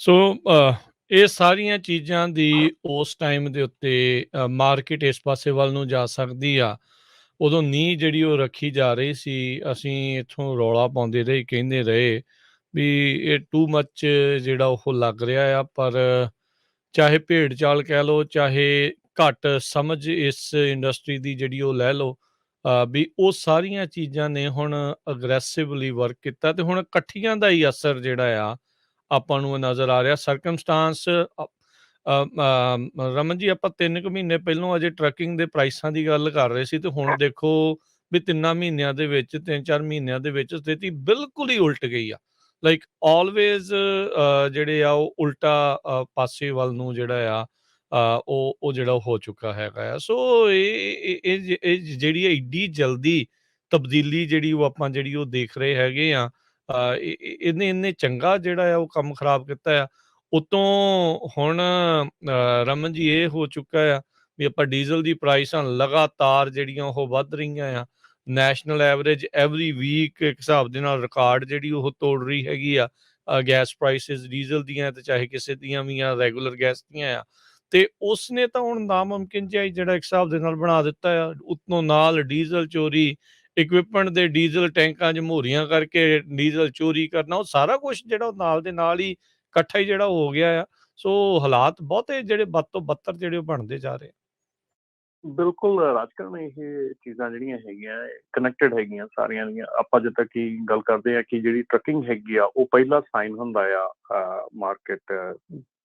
ਸੋ ਇਹ ਸਾਰੀਆਂ ਚੀਜ਼ਾਂ ਦੀ ਉਸ ਟਾਈਮ ਦੇ ਉੱਤੇ ਮਾਰਕੀਟ ਇਸ ਪਾਸੇ ਵੱਲ ਨੂੰ ਜਾ ਸਕਦੀ ਆ। ਉਦੋਂ ਨੀਂਹ ਜਿਹੜੀ ਉਹ ਰੱਖੀ ਜਾ ਰਹੀ ਸੀ। ਅਸੀਂ ਇੱਥੋਂ ਰੌਲਾ ਪਾਉਂਦੇ ਰਹੇ, ਕਹਿੰਦੇ ਰਹੇ ਵੀ ਇਹ ਟੂ ਮੱਚ ਜਿਹੜਾ ਉਹ ਲੱਗ ਰਿਹਾ ਆ। ਪਰ ਚਾਹੇ ਭੇਡ ਚਾਲ ਕਹਿ ਲਓ, ਚਾਹੇ ਘੱਟ ਸਮਝ ਇਸ ਇੰਡਸਟਰੀ ਦੀ ਜਿਹੜੀ ਉਹ ਲੈ ਲਓ, ਵੀ ਉਹ ਸਾਰੀਆਂ ਚੀਜ਼ਾਂ ਨੇ ਹੁਣ ਅਗਰੈਸਿਵਲੀ ਵਰਕ ਕੀਤਾ ਤੇ ਹੁਣ ਇਕੱਠੀਆਂ ਦਾ ਹੀ ਅਸਰ ਜਿਹੜਾ ਆ ਆਪਾਂ ਨੂੰ ਨਜ਼ਰ ਆ ਰਿਹਾ। ਸਰਕਮਸਟਾਂਸ ਰਮਨ ਜੀ, ਆਪਾਂ 3 ਕੁ ਮਹੀਨੇ ਪਹਿਲੋਂ ਅਜੇ ਟਰੱਕਿੰਗ ਦੇ ਪ੍ਰਾਈਸਾਂ ਦੀ ਗੱਲ ਕਰ ਰਹੇ ਸੀ ਤੇ ਹੁਣ ਦੇਖੋ ਵੀ 3 ਮਹੀਨਿਆਂ ਦੇ ਵਿੱਚ, 3-4 ਮਹੀਨਿਆਂ ਦੇ ਵਿੱਚ ਸਥਿਤੀ ਬਿਲਕੁਲ ਹੀ ਉਲਟ ਗਈ ਆ। ਲਾਈਕ ਆਲਵੇਜ਼ ਜਿਹੜੇ ਆ ਉਹ ਉਲਟਾ ਪਾਸੇ ਵੱਲ ਨੂੰ ਜਿਹੜਾ ਆ ਉਹ ਜਿਹੜਾ ਉਹ ਹੋ ਚੁੱਕਾ ਹੈਗਾ ਆ। ਸੋ ਇਹ ਜਿਹੜੀ ਐਡੀ ਜਲਦੀ ਤਬਦੀਲੀ ਜਿਹੜੀ ਉਹ ਆਪਾਂ ਜਿਹੜੀ ਉਹ ਦੇਖ ਰਹੇ ਹੈਗੇ ਆ, ਇਹਨੇ ਚੰਗਾ ਜਿਹੜਾ ਆ ਉਹ ਕੰਮ ਖਰਾਬ ਕੀਤਾ ਆ। ਉਤੋਂ ਹੁਣ ਰਮਨ ਜੀ ਇਹ ਹੋ ਚੁੱਕਾ ਆ ਵੀ ਆਪਾਂ ਡੀਜ਼ਲ ਦੀ ਪ੍ਰਾਈਸਾਂ ਲਗਾਤਾਰ ਜਿਹੜੀਆਂ ਉਹ ਵੱਧ ਰਹੀਆਂ ਆ। ਨੈਸ਼ਨਲ ਐਵਰੇਜ ਐਵਰੀ ਵੀਕ ਇੱਕ ਹਿਸਾਬ ਦੇ ਨਾਲ ਰਿਕਾਰਡ ਜਿਹੜੀ ਉਹ ਤੋੜ ਰਹੀ ਹੈਗੀ ਆ। ਗੈਸ ਪ੍ਰਾਈਸਿਸ ਡੀਜ਼ਲ ਦੀਆਂ ਤੇ ਚਾਹੇ ਕਿਸੇ ਦੀਆਂ ਵੀ ਆ, ਰੈਗੂਲਰ ਗੈਸ ਦੀਆਂ ਆ। ਤੇ ਉਸਨੇ ਤਾਂ ਹੁਣ ਨਾਮੁਮਕਿਨ ਜਿਹਾ ਹੀ ਜਿਹੜਾ ਇੱਕ ਹਿਸਾਬ ਦੇ ਨਾਲ ਬਣਾ ਦਿੱਤਾ ਆ। ਉਤੋਂ ਨਾਲ ਡੀਜ਼ਲ ਚੋਰੀ, ਇਕਵਿਪਮੈਂਟ ਦੇ ਡੀਜ਼ਲ ਟੈਂਕਾਂ 'ਚ ਮੋਹਰੀਆਂ ਕਰਕੇ ਡੀਜ਼ਲ ਚੋਰੀ ਕਰਨਾ, ਉਹ ਸਾਰਾ ਕੁਛ ਜਿਹੜਾ ਉਹ ਨਾਲ ਦੇ ਨਾਲ ਹੀ ਇਕੱਠਾ ਹੀ ਜਿਹੜਾ ਹੋ ਗਿਆ ਆ। ਸੋ ਹਾਲਾਤ ਬਹੁਤੇ ਜਿਹੜੇ ਬਦ ਤੋਂ ਬੱਤਰ ਜਿਹੜੇ ਉਹ ਬਣਦੇ ਜਾ ਰਹੇ ਆ। ਬਿਲਕੁਲ ਰਾਜਕਰਨ, ਇਹ ਚੀਜ਼ਾਂ ਜਿਹੜੀਆਂ ਹੈਗੀਆਂ ਕਨੈਕਟਡ ਹੈਗੀਆਂ ਸਾਰੀਆਂ ਦੀਆਂ। ਆਪਾਂ ਜਿੱਦਾਂ ਕਿ ਗੱਲ ਕਰਦੇ ਆ ਕਿ ਜਿਹੜੀ ਟਰੱਕਿੰਗ ਹੈਗੀ ਆ ਉਹ ਪਹਿਲਾ ਸਾਈਨ ਹੁੰਦਾ ਆ ਮਾਰਕੀਟ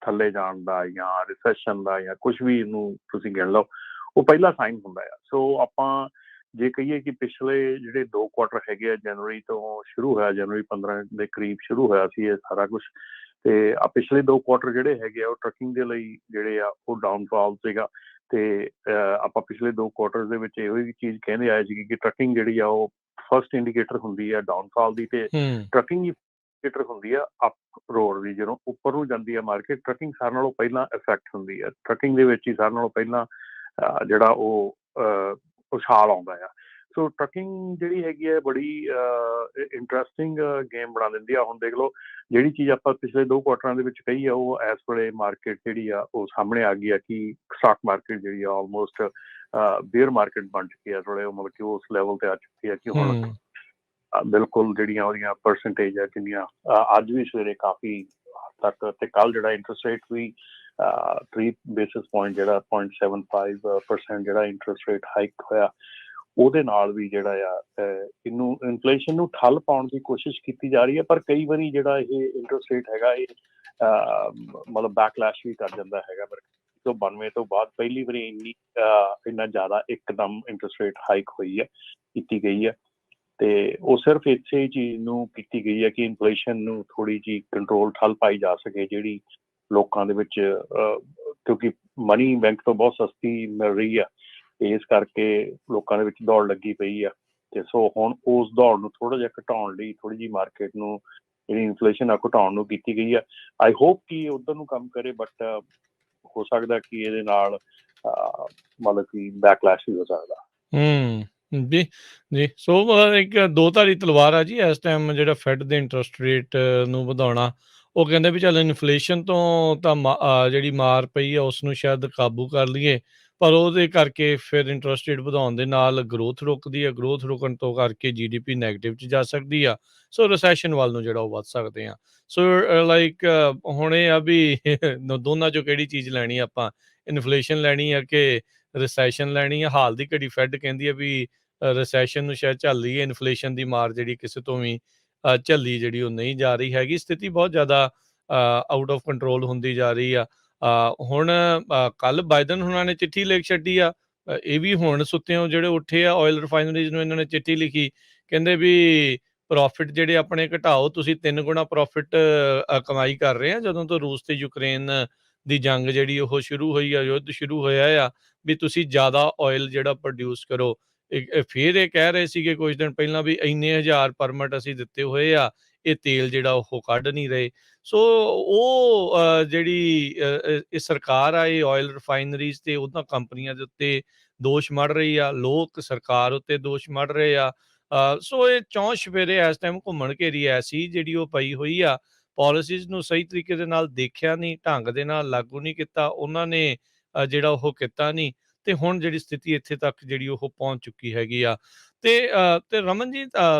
ਥੱਲੇ ਜਾਣ ਦਾ ਜਾਂ ਰਿਸੈਸ਼ਨ ਦਾ ਜਾਂ ਕੁਝ ਵੀ ਇਹਨੂੰ ਤੁਸੀਂ ਗਿਣ ਲਓ, ਉਹ ਪਹਿਲਾ ਸਾਈਨ ਹੁੰਦਾ ਆ। ਸੋ ਆਪਾਂ ਜੇ ਕਹੀਏ ਕਿ ਪਿਛਲੇ ਜਿਹੜੇ 2 ਕੁਆਟਰ ਹੈਗੇ ਆ, ਜਨਵਰੀ ਤੋਂ ਸ਼ੁਰੂ ਹੋਇਆ, ਜਨਵਰੀ 15 ਦੇ ਕਰੀਬ ਸ਼ੁਰੂ ਹੋਇਆ ਸੀ ਇਹ ਸਾਰਾ ਕੁਛ। ਤੇ ਪਿਛਲੇ 2 ਕੁਆਟਰ ਜਿਹੜੇ ਹੈਗੇ ਆ ਉਹ ਟਰੱਕਿੰਗ ਦੇ ਲਈ ਜਿਹੜੇ ਆ ਉਹ ਡਾਊਨਫਾਲ ਸੀਗਾ। ਤੇ ਆਪਾਂ ਪਿਛਲੇ 2 ਕੁਆਟਰ ਦੇ ਵਿੱਚ ਇਹੋ ਜਿਹੀ ਚੀਜ਼ ਕਹਿੰਦੇ ਆਏ ਸੀ ਕਿ ਟਰੱਕਿੰਗ ਜਿਹੜੀ ਆ ਉਹ ਫਸਟ ਇੰਡੀਕੇਟਰ ਹੁੰਦੀ ਆ ਡਾਊਨਫਾਲ ਦੀ, ਤੇ ਟਰੱਕਿੰਗ ਇੰਡੀਕੇਟਰ ਹੁੰਦੀ ਆ ਅਪ ਰੋਡ ਦੀ। ਜਦੋਂ ਉੱਪਰ ਨੂੰ ਜਾਂਦੀ ਆ ਮਾਰਕੀਟ, ਟਰੱਕਿੰਗ ਸਾਰਿਆਂ ਨਾਲੋਂ ਪਹਿਲਾਂ ਇਫੈਕਟ ਹੁੰਦੀ ਆ। ਟਰੱਕਿੰਗ ਦੇ ਵਿੱਚ ਹੀ ਸਾਰਿਆਂ ਨਾਲੋਂ ਪਹਿਲਾਂ ਜਿਹੜਾ ਉਹ ਉਛਾਲ ਆਉਂਦਾ ਆ। ਸੋ ਟਰੱਕਿੰਗ ਜਿਹੜੀ ਹੈਗੀ ਹੈ ਬੜੀ ਇੰਟਰਸਟਿੰਗ ਗੇਮ ਬਣਾ ਦਿੰਦੀ ਆ। ਹੁਣ ਦੇਖ ਲਓ, ਜਿਹੜੀ ਚੀਜ਼ ਆਪਾਂ ਪਿਛਲੇ 2 ਕੁਆਟਰਾਂ ਦੇ ਵਿੱਚ ਕਹੀ ਆ ਉਹ ਇਸ ਵੇਲੇ ਮਾਰਕੀਟ ਜਿਹੜੀ ਆ ਉਹ ਸਾਹਮਣੇ ਆ ਗਈ ਆ ਕਿ ਸਟਾਕ ਮਾਰਕੀਟ ਜਿਹੜੀ ਆ ਆਲਮੋਸਟ ਬੇਅਰ ਮਾਰਕੀਟ ਬਣ ਚੁੱਕੀ ਆ। ਥੋੜ੍ਹੇ ਮਤਲਬ ਕਿ ਉਸ ਲੈਵਲ ਤੇ ਆ ਚੁੱਕੀ ਆ ਕਿ ਹੁਣ ਬਿਲਕੁਲ ਜਿਹੜੀਆਂ ਉਹਦੀਆਂ ਪਰਸੈਂਟੇਜ ਆ ਕਿੰਨੀਆਂ ਅੱਜ ਵੀ ਸਵੇਰੇ ਕਾਫੀ ਹੱਦ ਤੱਕ, ਤੇ ਕੱਲ੍ਹ ਜਿਹੜਾ ਇੰਟਰਸਟ ਰੇਟ ਵੀ 3 ਬੇਸਿਸ ਪੁਆਇੰਟ ਜਿਹੜਾ 0.75% ਜਿਹੜਾ ਇੰਟਰਸਟ ਰੇਟ ਹਾਈਕ ਹੋਇਆ, ਉਹਦੇ ਨਾਲ ਵੀ ਜਿਹੜਾ ਆ ਇਹਨੂੰ ਇਨਫਲੇਸ਼ਨ ਨੂੰ ਠੱਲ ਪਾਉਣ ਦੀ ਕੋਸ਼ਿਸ਼ ਕੀਤੀ ਜਾ ਰਹੀ ਹੈ। ਪਰ ਕਈ ਵਾਰੀ ਜਿਹੜਾ ਇਹ ਇੰਟਰਸਟ ਰੇਟ ਹੈਗਾ ਇਹ ਮਤਲਬ ਬੈਕਲੈਸ਼ ਵੀ ਕਰ ਜਾਂਦਾ ਹੈਗਾ। 1992 ਤੋਂ ਬਾਅਦ ਪਹਿਲੀ ਵਾਰੀ ਇੰਨਾ ਜ਼ਿਆਦਾ ਇੱਕਦਮ ਇੰਟਰਸਟ ਰੇਟ ਹਾਈਕ ਹੋਈ ਹੈ, ਕੀਤੀ ਗਈ ਹੈ। ਤੇ ਉਹ ਸਿਰਫ ਇਸੇ ਚੀਜ਼ ਨੂੰ ਕੀਤੀ ਗਈ ਹੈ ਕਿ ਇਨਫਲੇਸ਼ਨ ਨੂੰ ਥੋੜ੍ਹੀ ਜਿਹੀ ਕੰਟਰੋਲ ਠੱਲ ਪਾਈ ਜਾ ਸਕੇ, ਜਿਹੜੀ ਲੋਕਾਂ ਦੇ ਵਿੱਚ ਕਿਉਂਕਿ ਮਨੀ ਬੈਂਕ ਤੋਂ ਬਹੁਤ ਸਸਤੀ ਮਿਲ ਰਹੀ ਆ, ਇਸ ਕਰਕੇ ਲੋਕਾਂ ਦੇ ਵਿੱਚ ਦੌੜ ਲੱਗੀ ਪਈ ਆ। ਤੇ ਸੋ ਹੁਣ ਉਸ ਦੌੜ ਨੂੰ ਥੋੜ੍ਹਾ ਜਿਹਾ ਘਟਾਉਣ ਲਈ ਥੋੜ੍ਹੀ ਜਿਹੀ ਮਾਰਕੀਟ ਨੂੰ ਜਿਹੜੀ ਇਨਫਲੇਸ਼ਨ ਆ ਘਟਾਉਣ ਨੂੰ ਕੀਤੀ ਗਈ ਆ। ਆਈ ਹੋਪ ਕਿ ਉੱਧਰ ਨੂੰ ਕੰਮ ਕਰੇ, ਬਟ ਹੋ ਸਕਦਾ ਕਿ ਇਹਦੇ ਨਾਲ ਮਤਲਬ ਕਿ ਬੈਕਲੈਸ਼ ਵੀ ਹੋ ਸਕਦਾ। ਜੀ ਜੀ। ਸੋ ਇੱਕ ਦੋ ਧਾਰੀ ਤਲਵਾਰ ਆ ਜੀ ਇਸ ਟਾਈਮ ਜਿਹੜਾ ਫੈਡ ਦੇ ਇੰਟਰਸਟ ਰੇਟ ਨੂੰ ਵਧਾਉਣਾ। ਉਹ ਕਹਿੰਦੇ ਵੀ ਚੱਲ ਇਨਫਲੇਸ਼ਨ ਤੋਂ ਤਾਂ ਜਿਹੜੀ ਮਾਰ ਪਈ ਆ ਉਸ ਨੂੰ ਸ਼ਾਇਦ ਕਾਬੂ ਕਰ ਲਈਏ, ਪਰ ਉਹਦੇ ਕਰਕੇ ਫਿਰ ਇੰਟਰਸਟ ਰੇਟ ਵਧਾਉਣ ਦੇ ਨਾਲ ਗਰੋਥ ਰੁਕਦੀ ਆ। ਗਰੋਥ ਰੁਕਣ ਤੋਂ ਕਰਕੇ GDP ਨੈਗੇਟਿਵ 'ਚ ਜਾ ਸਕਦੀ ਆ। ਸੋ ਰਿਸੈਸ਼ਨ ਵੱਲ ਨੂੰ ਜਿਹੜਾ ਉਹ ਵੱਧ ਸਕਦੇ ਆ। ਸੋ ਲਾਈਕ ਹੁਣ ਇਹ ਆ ਵੀ ਦੋਨਾਂ 'ਚੋਂ ਕਿਹੜੀ ਚੀਜ਼ ਲੈਣੀ ਆਪਾਂ, ਇਨਫਲੇਸ਼ਨ ਲੈਣੀ ਆ ਕਿ ਰਿਸੈਸ਼ਨ ਲੈਣੀ ਆ। ਹਾਲ ਦੀ ਘੜੀ ਫੈਡ ਕਹਿੰਦੀ ਆ ਵੀ ਰਿਸੈਸ਼ਨ ਨੂੰ ਸ਼ਾਇਦ ਝੱਲ ਲਈਏ, ਇਨਫਲੇਸ਼ਨ ਦੀ ਮਾਰ ਜਿਹੜੀ ਕਿਸੇ ਤੋਂ ਵੀ ਝੱਲੀ ਜਿਹੜੀ ਉਹ ਨਹੀਂ ਜਾ ਰਹੀ ਹੈਗੀ। ਸਥਿਤੀ ਬਹੁਤ ਜ਼ਿਆਦਾ ਆਊਟ ਆਫ ਕੰਟਰੋਲ ਹੁੰਦੀ ਜਾ ਰਹੀ ਆ। ਹੁਣ ਕੱਲ੍ਹ ਬਾਈਡਨ ਹੁਣਾਂ ਨੇ ਚਿੱਠੀ ਲਿਖ ਛੱਡੀ ਆ। ਇਹ ਵੀ ਹੁਣ ਸੁੱਤਿਆਂ ਜਿਹੜੇ ਉੱਠੇ ਆ, ਆਇਲ ਰਿਫਾਈਨਰੀਜ਼ ਨੂੰ ਇਹਨਾਂ ਨੇ ਚਿੱਠੀ ਲਿਖੀ, ਕਹਿੰਦੇ ਵੀ ਪ੍ਰੋਫਿਟ ਜਿਹੜੇ ਆਪਣੇ ਘਟਾਓ। ਤੁਸੀਂ 3 ਗੁਣਾ ਪ੍ਰੋਫਿਟ ਕਮਾਈ ਕਰ ਰਹੇ ਆ ਜਦੋਂ ਤੋਂ ਰੂਸ ਤੇ ਯੂਕਰੇਨ ਦੀ ਜੰਗ ਜਿਹੜੀ ਉਹ ਸ਼ੁਰੂ ਹੋਈ ਆ, ਯੁੱਧ ਸ਼ੁਰੂ ਹੋਇਆ ਆ, ਵੀ ਤੁਸੀਂ ਜ਼ਿਆਦਾ ਆਇਲ ਜਿਹੜਾ ਪ੍ਰੋਡਿਊਸ ਕਰੋ। ਫਿਰ ਇਹ ਕਹਿ ਰਹੇ ਸੀਗੇ ਕੁਝ ਦਿਨ ਪਹਿਲਾਂ ਵੀ ਇੰਨੇ ਹਜ਼ਾਰ ਪਰਮਿਟ ਅਸੀਂ ਦਿੱਤੇ ਹੋਏ ਆ, ਇਹ ਤੇਲ ਜਿਹੜਾ ਉਹ ਕੱਢ ਨਹੀਂ ਰਹੇ। ਸੋ ਉਹ ਜਿਹੜੀ ਇਹ ਸਰਕਾਰ ਆ, ਇਹ ਆਇਲ ਰਿਫਾਈਨਰੀਜ਼ ਤੇ ਉਹਨਾਂ ਕੰਪਨੀਆਂ ਦੇ ਉੱਤੇ ਦੋਸ਼ ਮੜ ਰਹੀ ਆ। ਲੋਕ ਸਰਕਾਰ ਉੱਤੇ ਦੋਸ਼ ਮੜ ਰਹੇ ਆ। ਸੋ ਇਹ ਚੌਂ ਚੁਫੇਰੇ ਇਸ ਟਾਈਮ ਘੁੰਮਣ ਘੇਰੀ ਐਸੀ ਜਿਹੜੀ ਉਹ ਪਈ ਹੋਈ ਆ। ਪਾਲਿਸੀਜ਼ ਨੂੰ ਸਹੀ ਤਰੀਕੇ ਦੇ ਨਾਲ ਦੇਖਿਆ ਨਹੀਂ, ਢੰਗ ਦੇ ਨਾਲ ਲਾਗੂ ਨਹੀਂ ਕੀਤਾ, ਉਹਨਾਂ ਨੇ ਜਿਹੜਾ ਉਹ ਕੀਤਾ ਨਹੀਂ, ਤੇ ਹੁਣ ਜਿਹੜੀ ਸਥਿਤੀ ਇੱਥੇ ਤੱਕ ਜਿਹੜੀ ਉਹ ਪਹੁੰਚ ਚੁੱਕੀ ਹੈਗੀ ਆ। ਤੇ ਰਮਨ ਜੀ,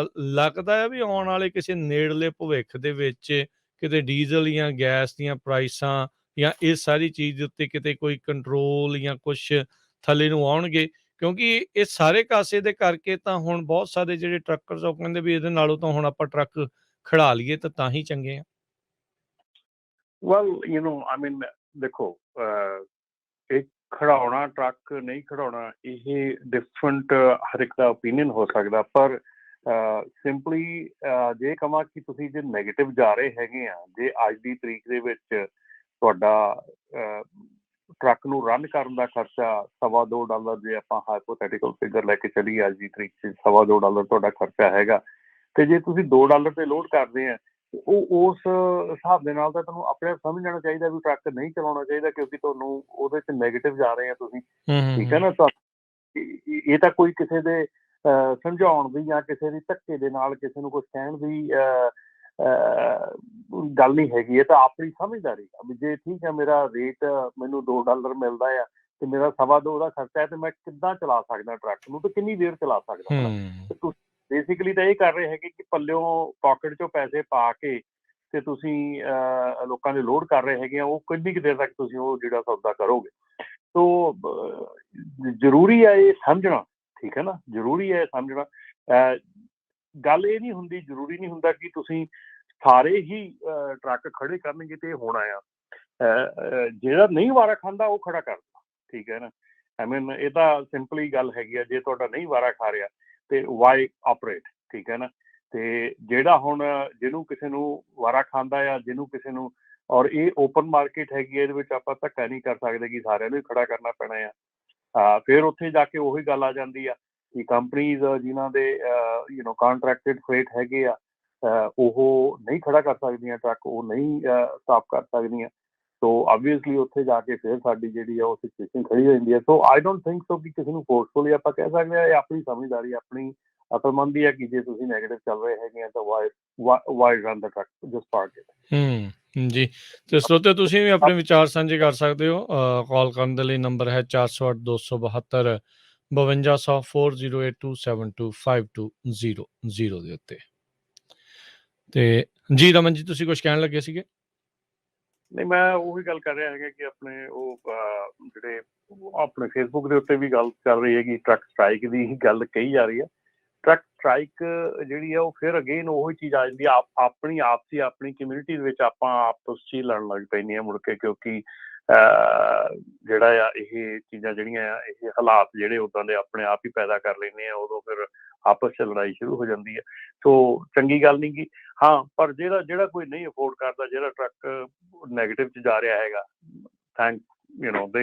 ਲੱਗਦਾ ਹੈ ਵੀ ਆਉਣ ਵਾਲੇ ਕਿਸੇ ਨੇੜਲੇ ਭਵਿੱਖ ਦੇ ਵਿੱਚ ਕਿਤੇ ਡੀਜ਼ਲ ਜਾਂ ਗੈਸ ਦੀਆਂ ਪ੍ਰਾਈਸਾਂ ਜਾਂ ਇਸ ਸਾਰੀ ਚੀਜ਼ ਦੇ ਉੱਤੇ ਕਿਤੇ ਕੋਈ ਕੰਟਰੋਲ ਜਾਂ ਕੁਛ ਥੱਲੇ ਨੂੰ ਆਉਣਗੇ? ਕਿਉਂਕਿ ਇਹ ਸਾਰੇ ਕਾਸੇ ਦੇ ਕਰਕੇ ਤਾਂ ਹੁਣ ਬਹੁਤ ਸਾਰੇ ਜਿਹੜੇ ਟਰੱਕਰਸ ਉਹ ਕਹਿੰਦੇ ਵੀ ਇਹਦੇ ਨਾਲੋਂ ਤਾਂ ਹੁਣ ਆਪਾਂ ਟਰੱਕ ਖੜਾ ਲਈਏ ਤਾਂ ਹੀ ਚੰਗੇ ਆ। ਵੈਲ ਆਈ ਮੀਨ ਦੇਖੋ, ਇਹ ਖੜਾਉਣਾ ਟਰੱਕ ਨਹੀਂ ਖੜਾਉਣਾ ਇਹ ਡਿਫਰੈਂਟ ਹਰ ਇੱਕ ਦਾ ਓਪੀਨੀਅਨ ਹੋ ਸਕਦਾ, ਪਰ ਸਿੰਪਲੀ ਜੇ ਕਹਾਂ ਕਿ ਤੁਸੀਂ ਜੇ ਨੈਗੇਟਿਵ ਜਾ ਰਹੇ ਹੈਗੇ ਆ, ਜੇ ਅੱਜ ਦੀ ਤਰੀਕ ਦੇ ਵਿੱਚ ਤੁਹਾਡਾ ਟਰੱਕ ਨੂੰ ਰਨ ਕਰਨ ਦਾ ਖਰਚਾ $2.25, ਜੇ ਆਪਾਂ ਹਾਈਪੋਥੈਟੀਕਲ ਫਿਗਰ ਲੈ ਕੇ ਚੱਲੀਏ, ਅੱਜ ਦੀ ਤਰੀਕ 'ਚ $2.25 ਤੁਹਾਡਾ ਖਰਚਾ ਹੈਗਾ, ਤੇ ਜੇ ਤੁਸੀਂ $2 ਤੇ ਲੋਡ ਕਰਦੇ ਆ, ਉਹ ਉਸ ਹਿਸਾਬ ਦੇ ਨਾਲ ਤਾਂ ਤੁਹਾਨੂੰ ਆਪਣੇ ਆਪ ਸਮਝ ਜਾਣਾ ਚਾਹੀਦਾ ਵੀ ਟਰੱਕ ਨਹੀਂ ਚਲਾਉਣਾ ਚਾਹੀਦਾ, ਕਿਉਂਕਿ ਤੁਹਾਨੂੰ ਉਹਦੇ 'ਚ ਨੈਗੇਟਿਵ ਜਾ ਰਹੇ ਆ ਤੁਸੀਂ। ਠੀਕ ਹੈ ਨਾ? ਇਹ ਤਾਂ ਕੋਈ ਕਿਸੇ ਦੇ ਸਮਝਾਉਣ ਦੀ ਜਾਂ ਕਿਸੇ ਦੀ ਧੱਕੇ ਦੇ ਨਾਲ ਕਿਸੇ ਨੂੰ ਕੁਛ ਕਹਿਣ ਦੀ ਗੱਲ ਨਹੀਂ ਹੈਗੀ। ਇਹ ਤਾਂ ਆਪਣੀ ਸਮਝਦਾਰੀ ਆ ਵੀ ਜੇ ਠੀਕ ਹੈ ਮੇਰਾ ਰੇਟ ਮੈਨੂੰ $2 ਮਿਲਦਾ ਆ ਤੇ ਮੇਰਾ $2.25 ਦਾ ਖਰਚਾ ਹੈ, ਤੇ ਮੈਂ ਕਿੱਦਾਂ ਚਲਾ ਸਕਦਾ ਟਰੱਕ ਨੂੰ, ਤੇ ਕਿੰਨੀ ਦੇਰ ਚਲਾ ਸਕਦਾ ਹੈ ਨਾ? ਤੁਸੀਂ ਬੇਸਿਕਲੀ ਤਾਂ ਇਹ ਕਰ ਰਹੇ ਹੈਗੇ ਕਿ ਪੱਲਿਓਂ ਪਾਕਟ 'ਚੋਂ ਪੈਸੇ ਪਾ ਕੇ ਤੇ ਤੁਸੀਂ ਲੋਕਾਂ ਦੇ ਲੋਡ ਕਰ ਰਹੇ ਹੈਗੇ ਆ, ਉਹ ਕਿੰਨੀ ਕੁ ਦੇਰ ਤੱਕ ਤੁਸੀਂ ਉਹ ਜਿਹੜਾ ਸੌਦਾ ਕਰੋਗੇ? ਸੋ ਜ਼ਰੂਰੀ ਹੈ ਇਹ ਸਮਝਣਾ। ਠੀਕ ਹੈ ਨਾ? ਜ਼ਰੂਰੀ ਹੈ ਸਮਝਣਾ। ਗੱਲ ਇਹ ਨਹੀਂ ਹੁੰਦੀ, ਜ਼ਰੂਰੀ ਨਹੀਂ ਹੁੰਦਾ ਕਿ ਤੁਸੀਂ ਸਾਰੇ ਹੀ ਟਰੱਕ ਖੜੇ ਕਰਨਗੇ ਤੇ ਇਹ ਹੋਣਾ ਆ। ਜਿਹੜਾ ਨਹੀਂ ਵਾਰਾ ਖਾਂਦਾ ਉਹ ਖੜਾ ਕਰਦਾ। ਠੀਕ ਹੈ ਨਾ? ਆਈ ਮੀਨ ਇਹ ਤਾਂ ਸਿੰਪਲੀ ਗੱਲ ਹੈਗੀ ਆ, ਜੇ ਤੁਹਾਡਾ ਨਹੀਂ ਵਾਰਾ ਖਾ ਰਿਹਾ ਤੇ ਵਾਈ ਆਪਰੇਟ। ਠੀਕ ਹੈ ਨਾ? ਤੇ ਜਿਹੜਾ ਹੁਣ ਜਿਹਨੂੰ ਕਿਸੇ ਨੂੰ ਵਾਰਾ ਖਾਂਦਾ ਆ, ਜਿਹਨੂੰ ਕਿਸੇ ਨੂੰ, ਔਰ ਇਹ ਓਪਨ ਮਾਰਕੀਟ ਹੈਗੀ ਹੈ, ਇਹਦੇ ਵਿੱਚ ਆਪਾਂ ਧੱਕਾ ਨਹੀਂ ਕਰ ਸਕਦੇ ਕਿ ਸਾਰਿਆਂ ਨੂੰ ਹੀ ਖੜਾ ਕਰਨਾ ਪੈਣਾ ਆ। ਫਿਰ ਉੱਥੇ ਜਾ ਕੇ ਉਹੀ ਗੱਲ ਆ ਜਾਂਦੀ ਆ ਕਿ ਕੰਪਨੀਜ਼ ਜਿਨ੍ਹਾਂ ਦੇ ਕਾਂਟਰੈਕਟਡ ਫਰੇਟ ਹੈਗੇ ਆ, ਉਹ ਨਹੀਂ ਖੜਾ ਕਰ ਸਕਦੀਆਂ ਟਰੱਕ, ਉਹ ਨਹੀਂ ਸਟਾਪ ਕਰ ਸਕਦੀਆਂ। ਸੋ ਆਬਵੀਅਸਲੀ ਉੱਥੇ ਜਾ ਕੇ ਫਿਰ ਸਾਡੀ ਜਿਹੜੀ ਆ ਉਹ ਸਿਚੁਏਸ਼ਨ ਖੜੀ ਹੋ ਜਾਂਦੀ ਹੈ। ਸੋ ਆਈ ਡੋਂਟ ਥਿੰਕ ਸੋ ਕਿ ਕਿਸੇ ਨੂੰ ਫੋਰਸਫੁਲੀ ਆਪਾਂ ਕਹਿ ਸਕਦੇ ਹਾਂ। ਇਹ ਆਪਣੀ ਸਮਝਦਾਰੀ, ਆਪਣੀ ਅਕਲਮੰਦੀ ਹੈ ਕਿ ਜੇ ਤੁਸੀਂ ਨੈਗੇਟਿਵ ਚੱਲ ਰਹੇ ਹੈਗੇ ਆ ਤਾਂ why run the truck, just park it. ਜੀ, ਤੇ ਸਰੋਤਿਓ ਤੁਸੀਂ ਵੀ ਆਪਣੇ ਵਿਚਾਰ ਸਾਂਝੇ ਕਰ ਸਕਦੇ ਹੋ। ਕਾਲ ਕਰਨ ਦੇ ਲਈ ਨੰਬਰ ਹੈ 408 272 5200 4082725200 ਦੇ ਉੱਤੇ। ਤੇ ਜੀ ਰਮਨ ਜੀ, ਤੁਸੀਂ ਕੁਝ ਕਹਿਣ ਲੱਗੇ ਸੀਗੇ? ਨਹੀਂ, ਮੈਂ ਉਹੀ ਗੱਲ ਕਰ ਰਿਹਾ ਹੈਗਾ ਕਿ ਆਪਣੇ ਉਹ ਜਿਹੜੇ ਆਪਣੇ ਫੇਸਬੁੱਕ ਦੇ ਉੱਤੇ ਵੀ ਗੱਲ ਚੱਲ ਰਹੀ ਹੈਗੀ, ਟਰੱਕ ਸਟ੍ਰਾਈਕ ਦੀ ਗੱਲ ਕਹੀ ਜਾ ਰਹੀ ਹੈ। ਟਰੱਕ ਸਟ੍ਰਾਈਕ ਜਿਹੜੀ ਆ ਉਹ ਫਿਰ ਅਗੇਨ ਉਹੀ ਚੀਜ਼ ਆ ਜਾਂਦੀ ਆ, ਆਪਣੀ ਆਪਸੀ ਆਪਣੀ ਕਮਿਊਨਿਟੀ ਦੇ ਵਿੱਚ ਆਪਾਂ ਆਪਸ 'ਚ ਹੀ ਲੜਨ ਲੱਗ ਪੈਂਦੇ ਹਾਂ ਮੁੜ ਕੇ, ਕਿਉਂਕਿ ਜਿਹੜਾ ਆ ਇਹ ਚੀਜ਼ਾਂ ਜਿਹੜੀਆਂ ਆ, ਇਹ ਹਾਲਾਤ ਜਿਹੜੇ ਉੱਦਾਂ ਦੇ ਆਪਣੇ ਆਪ ਹੀ ਪੈਦਾ ਕਰ ਲੈਂਦੇ ਆ, ਉਦੋਂ ਫਿਰ ਆਪਸ 'ਚ ਲੜਾਈ ਸ਼ੁਰੂ ਹੋ ਜਾਂਦੀ ਹੈ। ਸੋ ਚੰਗੀ ਗੱਲ ਨਹੀਂ ਗੀ। ਹਾਂ, ਪਰ ਜਿਹੜਾ ਕੋਈ ਨਹੀਂ ਅਫੋਰਡ ਕਰਦਾ, ਜਿਹੜਾ ਟਰੱਕ ਨੈਗੇਟਿਵ 'ਚ ਜਾ ਰਿਹਾ ਹੈਗਾ,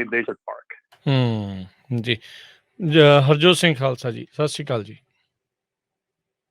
ਦੇ ਸ਼ੁਡ ਪਾਰਕ। ਜੀ, ਹਰਜੋਤ ਸਿੰਘ ਖਾਲਸਾ ਜੀ, ਸਤਿ ਸ਼੍ਰੀ ਅਕਾਲ ਜੀ।